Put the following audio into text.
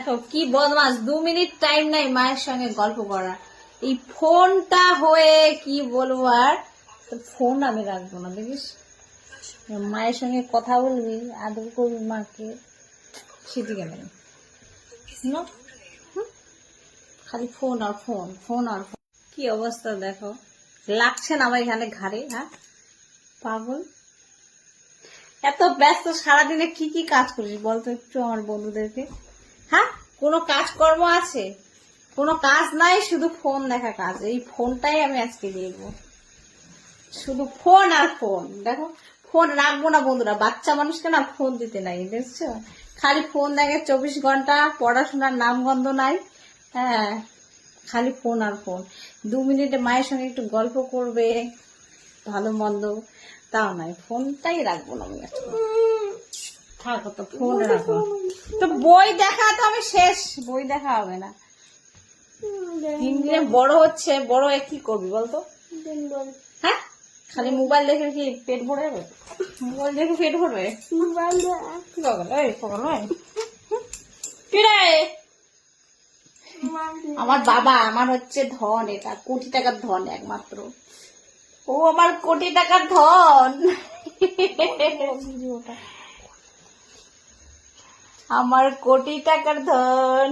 দেখো কি বদমাস, 2 মিনিট টাইম নাই মায়ের সঙ্গে গল্প করা। এই ফোনটা হয়ে কি বলবো, আর ফোন আমি রাখবো না। দেখিস মায়ের সঙ্গে কথা বলবি, আদর করবি মাকে, সেদিকে নেই। খালি ফোন আর ফোন, ফোন আর ফোন। কি অবস্থা দেখো, লাগছে না আমার এখানে ঘাড়ে? হ্যাঁ পাগল, এত ব্যস্ত সারাদিনে কি কি কাজ করিস বলতো একটু আমার বন্ধুদেরকে। হ্যাঁ কোনো কাজকর্ম আছে? কোনো কাজ নাই, শুধু ফোন দেখা কাজ। এই ফোনটাই আমি আজকে দেখবো, শুধু ফোন আর ফোন। দেখো ফোন রাখবো না বন্ধুরা, বাচ্চা মানুষকে না ফোন দিতে নাই, দেখছো? খালি ফোন দেখে 24 ঘন্টা, পড়াশোনার নামগন্ধ নাই। হ্যাঁ খালি ফোন আর ফোন। 2 মিনিটে মায়ের সঙ্গে একটু গল্প করবে, ভালো মন্দ, তাও নাই। ফোনটাই রাখবো না আমি আজকে। থাকো তো, ফোন রাখো তো। বই দেখা তো আমি শেষ, বই দেখা হবে না। দিন দিনে বড় হচ্ছে, বড় হয়ে কি করবি বলতো? হ্যাঁ খালি মোবাইল দেখে কি পেট ভরে যাবে? মোবাইল দেখে পেট ভরবে? আমার বাবা আমার হচ্ছে ধন, এটা কোটি টাকার ধন একমাত্র। ও আমার কোটি টাকার ধন। আমার কোটি টাকার ধন।